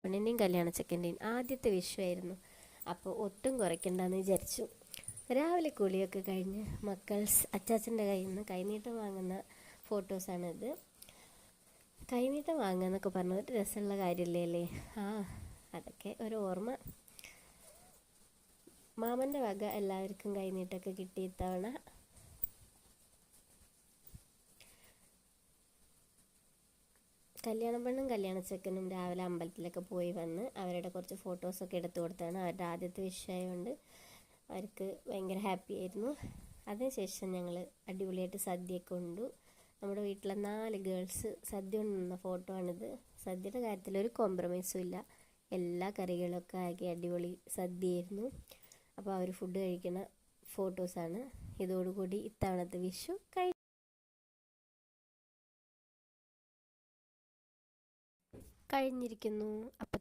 പെണ്ണിൻ്റെയും കല്യാണ ചെക്കൻ്റെയും ആദ്യത്തെ വിഷുവായിരുന്നു. അപ്പോൾ ഒട്ടും കുറയ്ക്കണ്ടെന്ന് വിചാരിച്ചു. രാവിലെ കുളിയൊക്കെ കഴിഞ്ഞ് അച്ചാച്ചൻ്റെ കയ്യിൽ നിന്ന് കൈനീട്ടം വാങ്ങുന്ന ഫോട്ടോസാണിത്. കൈനീട്ടം വാങ്ങുക എന്നൊക്കെ പറഞ്ഞിട്ട് രസമുള്ള കാര്യമല്ലേ അല്ലേ? അതൊക്കെ ഒരു ഓർമ്മ. മാമൻ്റെ വക എല്ലാവർക്കും കൈനീട്ടമൊക്കെ കിട്ടി ഇത്തവണ. കല്യാണ പെണ്ണും കല്യാണ ചെക്കനും രാവിലെ അമ്പലത്തിലൊക്കെ പോയി വന്ന് അവരുടെ കുറച്ച് ഫോട്ടോസൊക്കെ എടുത്തു കൊടുത്താണ്. അവരുടെ ആദ്യത്തെ വിഷയമായതുകൊണ്ട് അവർക്ക് ഭയങ്കര ഹാപ്പി ആയിരുന്നു. അതിനുശേഷം ഞങ്ങൾ അടിപൊളിയായിട്ട് സദ്യയൊക്കെ ഉണ്ടു. നമ്മുടെ വീട്ടിലെ 4 ഗേൾസ് സദ്യ ഉണ്ടുന്ന ഫോട്ടോ ആണിത്. സദ്യയുടെ കാര്യത്തിൽ ഒരു കോംപ്രമൈസും ഇല്ല. എല്ലാ കറികളൊക്കെ ആക്കി അടിപൊളി സദ്യയായിരുന്നു. അപ്പോൾ അവർ ഫുഡ് കഴിക്കുന്ന ഫോട്ടോസാണ്. ഇതോടുകൂടി ഇത്തവണത്തെ വിഷു കഴിഞ്ഞിരിക്കുന്നു. അപ്പം